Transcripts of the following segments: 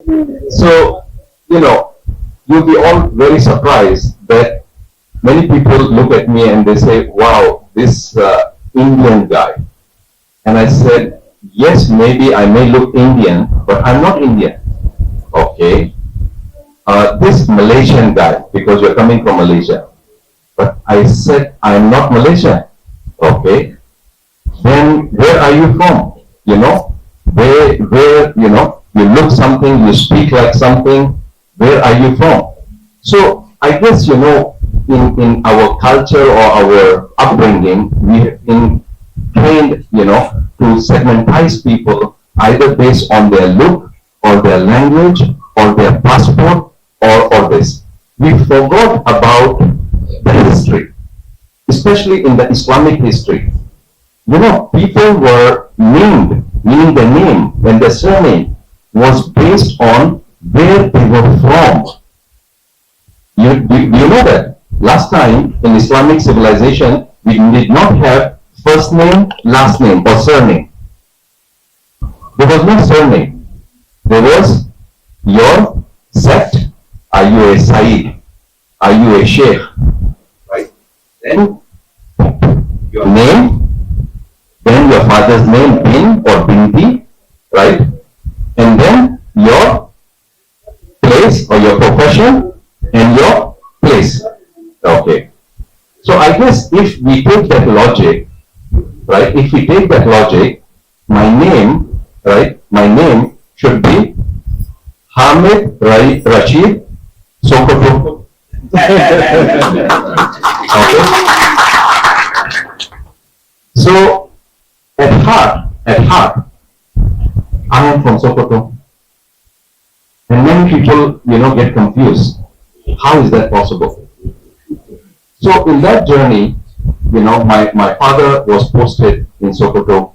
So, you know, you'll be all very surprised that many people look at me and they say, wow, this Indian guy. And I said, yes, maybe I may look Indian, but I'm not Indian. Okay. This Malaysian guy, because you're coming from Malaysia. But I said, I'm not Malaysian. Okay. Then where are you from? You know, you look something, you speak like something, where are you from? So I guess, in our culture or our upbringing, we have been trained, to segmentize people either based on their look or their language or their passport or this. We forgot about the history, especially in the Islamic history. People were named, meaning the name and the surname was based on where they were from. Do you know that? Last time in Islamic civilization, we did not have first name, last name, or surname. There was no surname. There was your sect. Are you a Said? Are you a Sheikh? Right? Then your name, then your father's name, bin or binti, right? And then your place or your profession and your place. Okay. So I guess if we take that logic, right? If we take that logic, my name, right? My name should be Hamid Rasheed Sokoto. Okay. So at heart, I am from Sokoto. And many people, get confused. How is that possible? So in that journey, my father was posted in Sokoto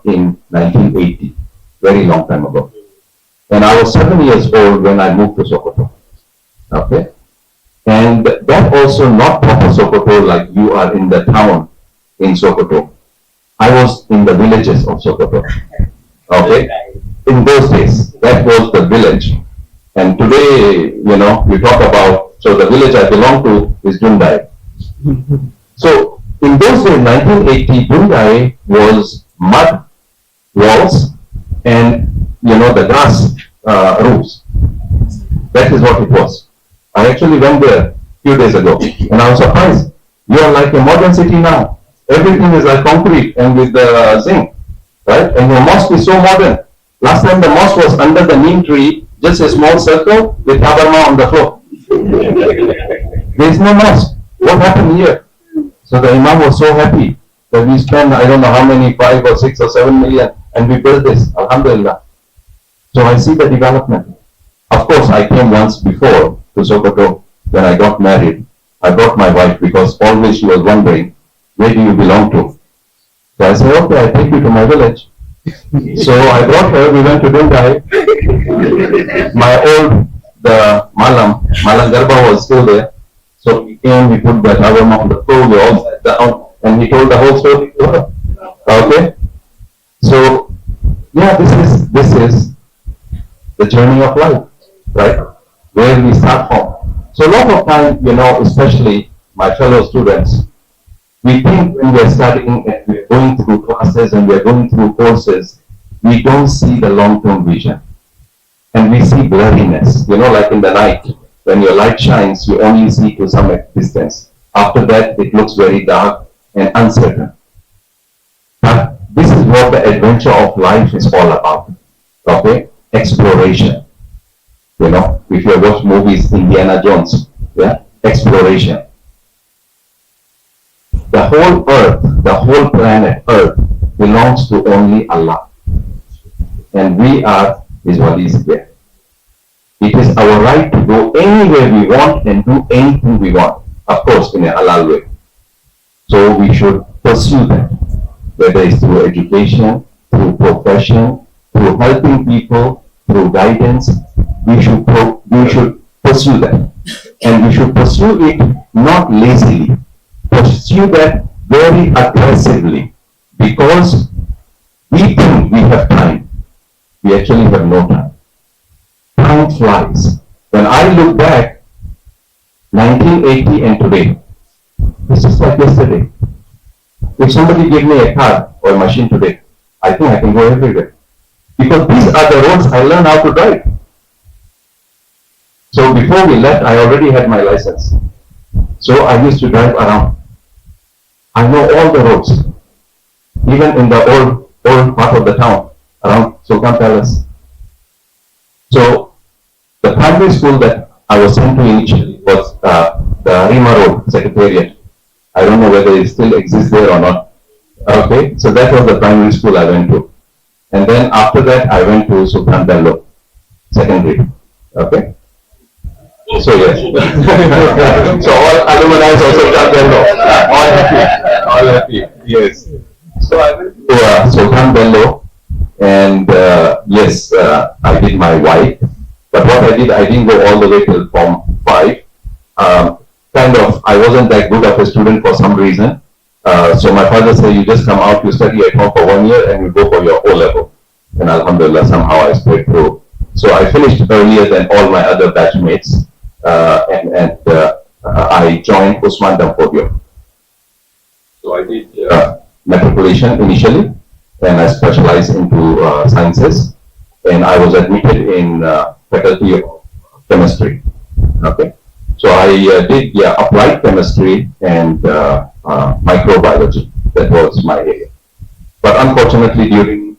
in 1980, very long time ago. And I was 7 years old when I moved to Sokoto. Okay? And that also not proper Sokoto like you are in the town in Sokoto. I was in the villages of Sokoto. Okay? In those days, that was the village. And today, we talk about, so the village I belong to is Ɗundaye. So in those days, 1980, Ɗundaye was mud walls and, the grass roofs. That is what it was. I actually went there a few days ago and I was surprised. You are like a modern city now. Everything is like concrete and with the zinc, right? And your mosque is so modern. Last time the mosque was under the neem tree, just a small circle with tabarma on the floor. There is no mosque. What happened here? So the Imam was so happy that we spent, I don't know how many, 5 or 6 or 7 million, and we built this. Alhamdulillah. So I see the development. Of course, I came once before to Sokoto when I got married. I brought my wife because always she was wondering, where do you belong to? So I said, okay, I take you to my village. So I brought her, we went to Ɗundaye. The Malam Garba was still there. So we came, we put the tabarma on the floor, we all sat down, and he told the whole story to her. Okay? So, yeah, this is the journey of life, right? Where we start from. So a lot of time, especially my fellow students, we think when we're studying and we're going through classes and we're going through courses, we don't see the long-term vision. And we see blurriness, like in the night. When your light shines, you only see to some distance. After that, it looks very dark and uncertain. But this is what the adventure of life is all about. Okay? Exploration. If you watch movies, Indiana Jones, yeah? Exploration. The whole earth, the whole planet Earth belongs to only Allah. And we are His walis there. It is our right to go anywhere we want and do anything we want. Of course, in a halal way. So we should pursue that. Whether it's through education, through profession, through helping people, through guidance, we should pursue that. And we should pursue it not lazily. Pursue that very aggressively. Because we think we have time. We actually have no time. time flies. When I look back, 1980 and today, it's just like yesterday. If somebody gave me a car or a machine today, I think I can go everywhere. Because these are the roads I learned how to drive. So before we left, I already had my license. So I used to drive around. I know all the roads, even in the old part of the town, around Sultan Palace. So the primary school that I was sent to initially was the Rima Road Secretariat. I don't know whether it still exists there or not. Okay, so that was the primary school I went to. And then after that, I went to Sultan Bello Secondary. Okay. So yes. So all alumni of Sultan Bello. All happy. All happy. Yes. So I went to Sultan Bello, and yes, I did my white. But what I didn't go all the way till Form 5. I wasn't that good of a student for some reason. So my father said, you just come out, you study at home for 1 year, and you go for your O level. And Alhamdulillah, somehow I stayed through. So I finished earlier than all my other batchmates, and I joined Usman Dampodio. So I did matriculation initially, and I specialized into sciences, and I was admitted in faculty of chemistry. Okay. So I did applied chemistry and microbiology. That was my area. But unfortunately, during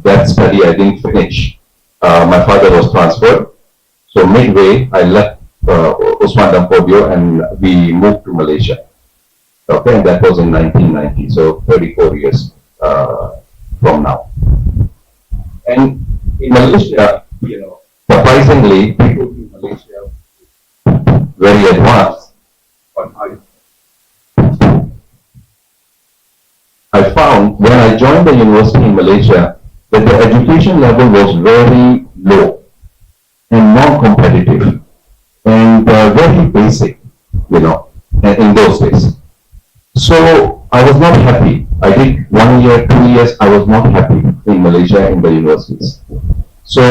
that study, I didn't finish. My father was transferred. So midway, I left Usman Dampodio and we moved to Malaysia. Okay, and that was in 1990. So 34 years from now. And in Malaysia, surprisingly, people in Malaysia very advanced. But I found when I joined the university in Malaysia that the education level was very low and non-competitive and very basic, in those days. So I was not happy. I did 1 year, 2 years, I was not happy in Malaysia in the universities. So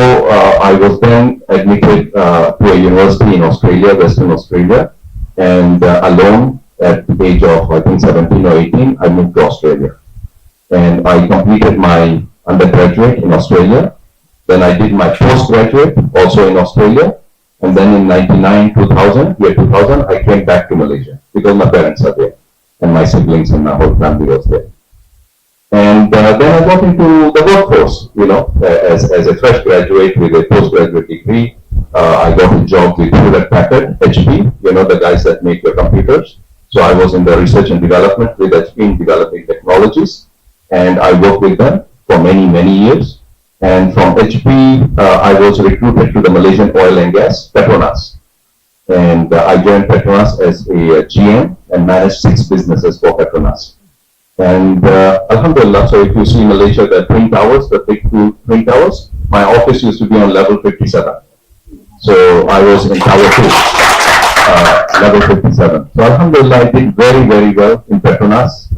I was then admitted to a university in Australia, Western Australia, and alone at the age of I think 17 or 18, I moved to Australia. And I completed my undergraduate in Australia. Then I did my postgraduate also in Australia. And then in year 2000, I came back to Malaysia because my parents are there and my siblings and my whole family was there. And then I got into the workforce, as a fresh graduate with a postgraduate degree. I got a job with Hewlett Packard, HP, the guys that make the computers. So I was in the research and development with HP in developing technologies. And I worked with them for many, many years. And from HP, I was recruited to the Malaysian Oil and Gas, Petronas. And I joined Petronas as a GM and managed 6 businesses for Petronas. And Alhamdulillah, so if you see Malaysia, the Twin Towers, the big 2 Twin Towers, my office used to be on level 57. So I was in Tower 2, level 57. So Alhamdulillah, I did very, very well in Petronas.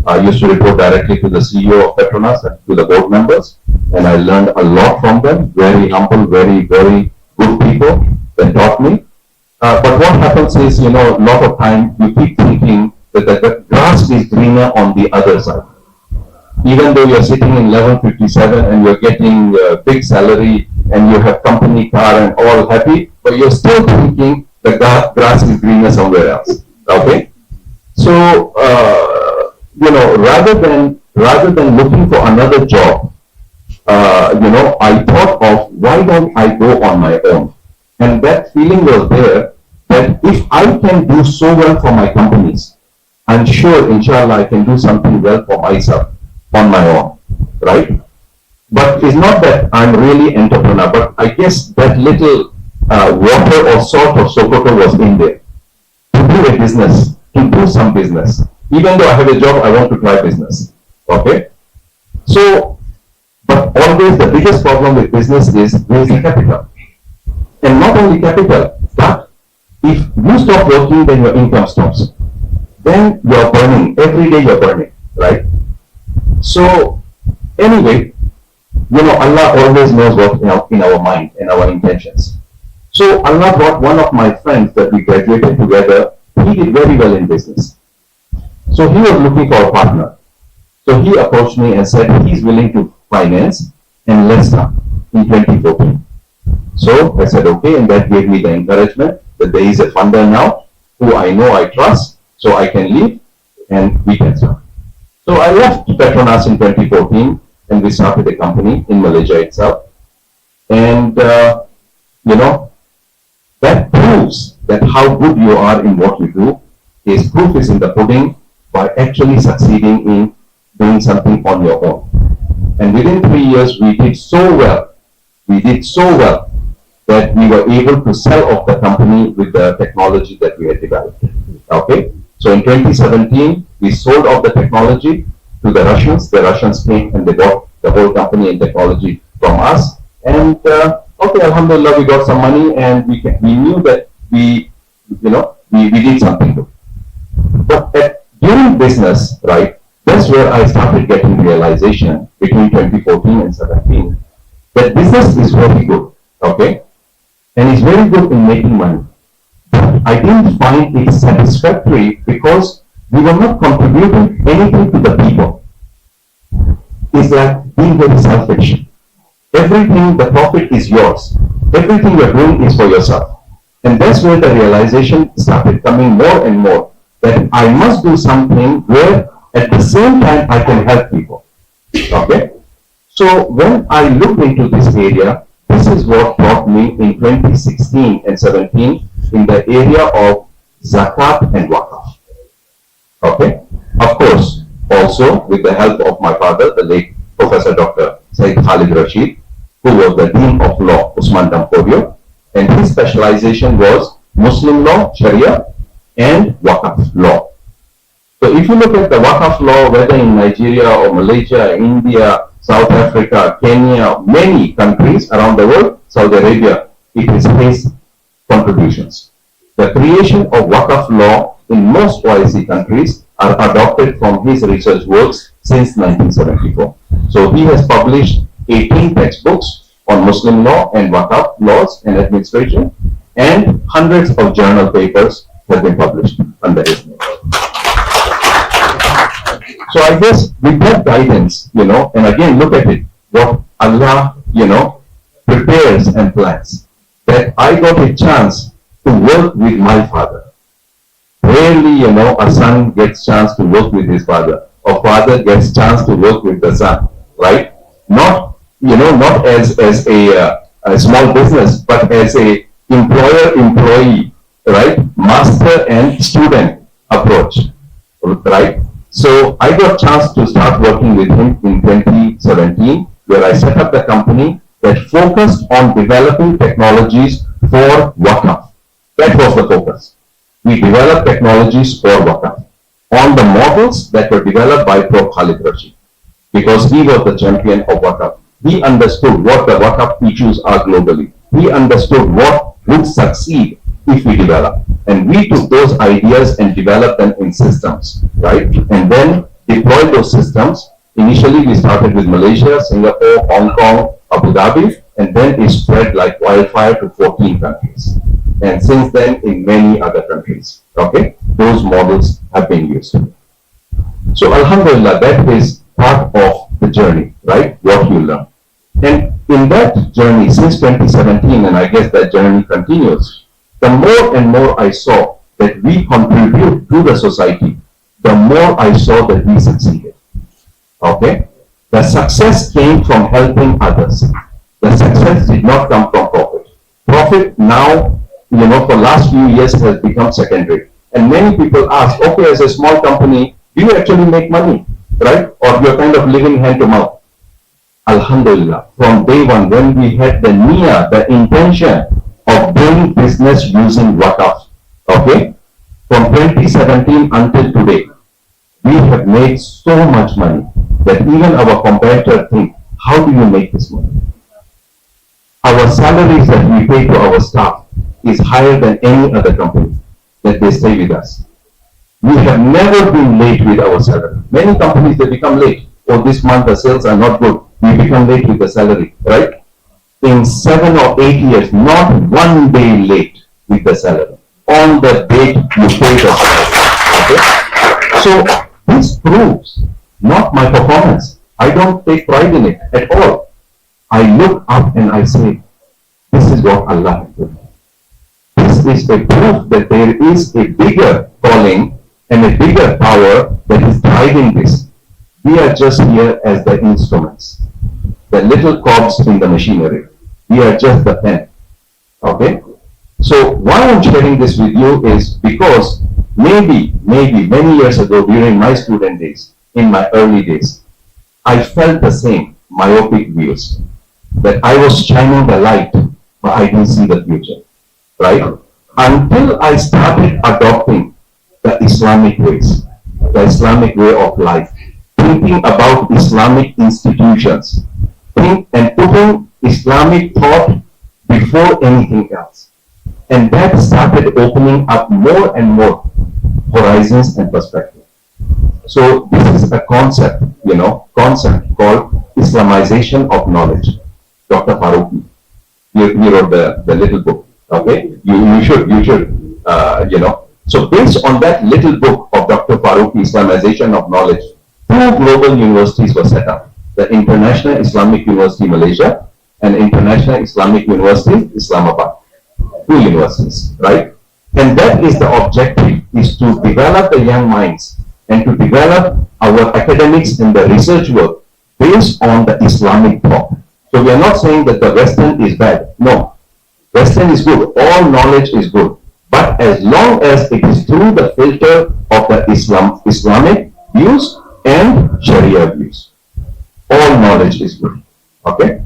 I used to report directly to the CEO of Petronas and to the board members. And I learned a lot from them. Very humble, very, very good people that taught me. But what happens is, a lot of time you keep thinking that the grass is greener on the other side. Even though you're sitting in level 57 and you're getting a big salary and you have company car and all happy, but you're still thinking the grass is greener somewhere else. Okay? So, rather than looking for another job, I thought of why don't I go on my own? And that feeling was there that if I can do so well for my companies, I'm sure, inshallah, I can do something well for myself on my own, right? But it's not that I'm really entrepreneur, but I guess that little water or salt of Sokoto was in there. To do a business, to do some business. Even though I have a job, I want to try business, okay? So, but always the biggest problem with business is raising capital. And not only capital, but if you stop working, then your income stops. Then you're burning. Every day you're burning, right? So, anyway, Allah always knows what in our mind and our intentions. So Allah brought one of my friends that we graduated together. He did very well in business. So he was looking for a partner. So he approached me and said he's willing to finance and let's start in 2014. So I said okay, and that gave me the encouragement that there is a funder now who I know I trust, so I can leave and we can start. So I left Petronas in 2014 and we started a company in Malaysia itself. And that proves that how good you are in what you do. Is proof is in the pudding by actually succeeding in doing something on your own. And within 3 years, we did so well that we were able to sell off the company with the technology that we had developed. Okay, so in 2017, we sold off the technology to the Russians. The Russians came and they bought the whole company and technology from us. And okay, Alhamdulillah, we got some money and we knew that we did something good. But during business, right, that's where I started getting realization between 2014 and 17 that business is very good, okay, and it's very good in making money. But I didn't find it satisfactory because we were not contributing anything to the people. It's like being very selfish. Everything, the profit is yours. Everything you're doing is for yourself. And that's where the realization started coming more and more that I must do something where at the same time I can help people. Okay? So when I looked into this area, this is what brought me in 2016 and 17 in the area of zakat and wakaf. Okay? Of course, also with the help of my father, the late Professor Dr. Said Khalid Rasheed, who was the Dean of Law, Usman Damporio, and his specialization was Muslim law, Sharia, and Waqaf law. So if you look at the Waqaf law, whether in Nigeria or Malaysia, India, South Africa, Kenya, many countries around the world, Saudi Arabia, it is his contributions. The creation of Waqaf law in most OIC countries are adopted from his research works since 1974. So he has published 18 textbooks on Muslim law and Waqaf laws and administration, and hundreds of journal papers have been published under his name. So I guess with that guidance, and again look at it, what Allah, prepares and plans, that I got a chance to work with my father. Rarely, a son gets chance to work with his father, or father gets chance to work with the son, right? Not as a small business, but as a employer-employee, right? Master and student approach, right? So I got chance to start working with him in 2017, where I set up the company that focused on developing technologies for Waqaf. That was the focus. We developed technologies for Waqaf on the models that were developed by Prof. Khalid Rashid, because he was the champion of Waqaf. He understood what the Waqaf issues are globally. He understood what would succeed if we develop. And we took those ideas and developed them in systems, right? And then deployed those systems. Initially, we started with Malaysia, Singapore, Hong Kong, Abu Dhabi, and then it spread like wildfire to 14 countries. And since then, in many other countries, okay? Those models have been used. So, Alhamdulillah, that is part of the journey, right? What you learn. And in that journey, since 2017, and I guess that journey continues, the more and more I saw that we contribute to the society, the more I saw that we succeeded. Okay? The success came from helping others. The success did not come from profit. Profit now, for last few years has become secondary. And many people ask, okay, as a small company, do you actually make money? Right? Or you're kind of living hand to mouth? Alhamdulillah, from day one, when we had the niyyah, the intention of doing business using Waqaf, okay, from 2017 until today, we have made so much money that even our competitors think, how do you make this money? Our salaries that we pay to our staff is higher than any other company that they stay with us. We have never been late with our salary. Many companies, they become late. Oh, this month the sales are not good. we become late with the salary, right? In 7 or 8 years, not one day late with the salary. On the date you pay the salary. Okay? So this proves not my performance. I don't take pride in it at all. I look up and I say, this is what Allah has done. This is a proof that there is a bigger calling and a bigger power that is driving this. We are just here as the instruments, the little cogs in the machinery. We are just the pen. Okay? So why I'm sharing this with you is because maybe many years ago during my student days, in my early days, I felt the same myopic views, that I was shining the light, but I didn't see the future, right? Until I started adopting the Islamic ways, the Islamic way of life, thinking about Islamic institutions, and putting Islamic thought before anything else. And that started opening up more and more horizons and perspective. So this is a concept called Islamization of knowledge. Dr. Faruqi, he wrote the little book. Okay, you should. So based on that little book of Dr. Faruqi, Islamization of knowledge, 2 global universities were set up: the International Islamic University Malaysia and International Islamic University Islamabad. 2 universities, right? And that is the objective: is to develop the young minds and to develop our academics and the research work based on the Islamic thought. So we are not saying that the Western is bad. No, Western is good. All knowledge is good. But as long as it is through the filter of the Islamic views and Sharia views, all knowledge is good. Okay?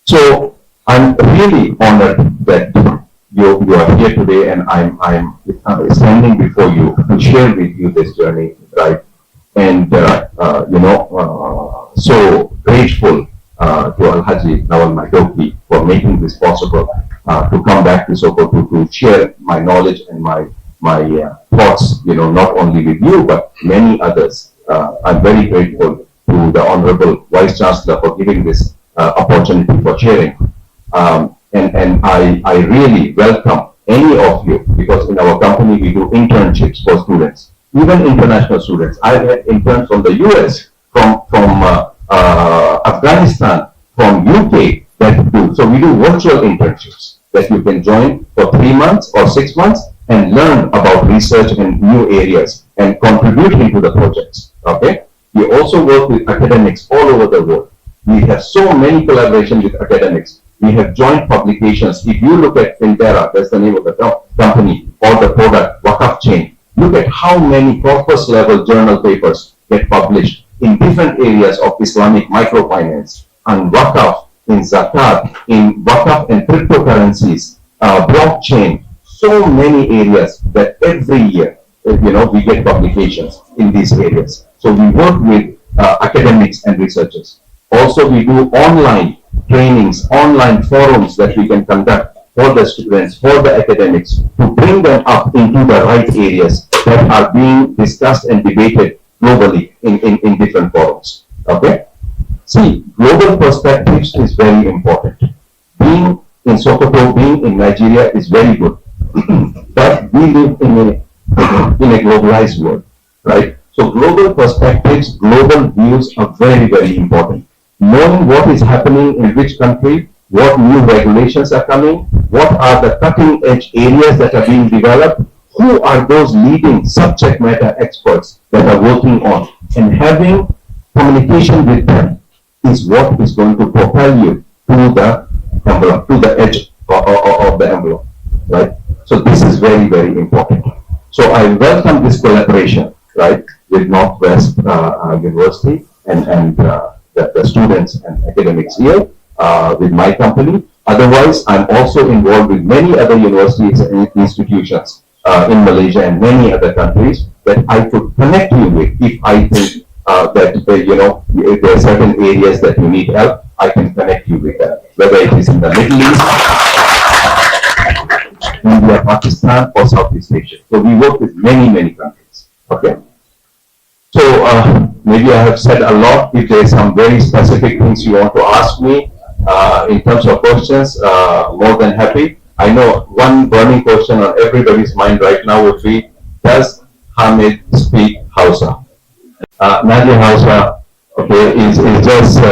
So I'm really honored that you are here today, and I'm standing before you to share with you this journey, right? And so grateful to Al-Haji Nawal Mahdoki for making this possible, to come back to Sokoto to share my knowledge and my thoughts, not only with you but many others. I'm very grateful to the Honorable Vice Chancellor for giving this opportunity for sharing. And I really welcome any of you, because in our company we do internships for students, even international students. I've had interns from the US, from Afghanistan, from UK that do. So we do virtual internships that you can join for 3 months or 6 months and learn about research and new areas and contribute into the projects. Okay. We also work with academics all over the world. We have so many collaborations with academics. We have joint publications. If you look at Fintera, that's the name of the company, or the product, Wakaf Chain, look at how many corpus level journal papers get published in different areas of Islamic microfinance, and Wakaf, in Zakat, in Wakaf and cryptocurrencies, blockchain, so many areas that every year, we get publications in these areas. So we work with academics and researchers. Also, we do online trainings, online forums that we can conduct for the students, for the academics, to bring them up into the right areas that are being discussed and debated globally in different forums. Okay? See, global perspectives is very important. Being in Sokoto, being in Nigeria is very good. But we live in a globalized world, right? So global perspectives, global views are very, very important. Knowing what is happening in which country, what new regulations are coming, what are the cutting edge areas that are being developed, who are those leading subject matter experts that are working on, and having communication with them is what is going to propel you to the envelope, to the edge of the envelope, right? So this is very, very important. So I welcome this collaboration, right, with Northwest University and the students and academics here with my company. Otherwise, I'm also involved with many other universities and institutions in Malaysia and many other countries that I could connect you with if I think that if there are certain areas that you need help, I can connect you with that. Whether it is in the Middle East, India, Pakistan, or Southeast Asia. So we work with many, many countries. Okay. So maybe I have said a lot. If there's some very specific things you want to ask me in terms of questions, more than happy. I know one burning question on everybody's mind right now would be, does Hamid speak Hausa? Nadia Hausa, okay, is just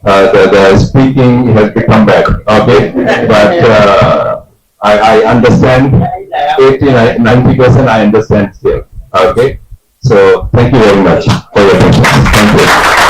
the speaking has become back, okay, but I understand 80-90% I understand still, okay. So thank you very much for your patience. Thank you.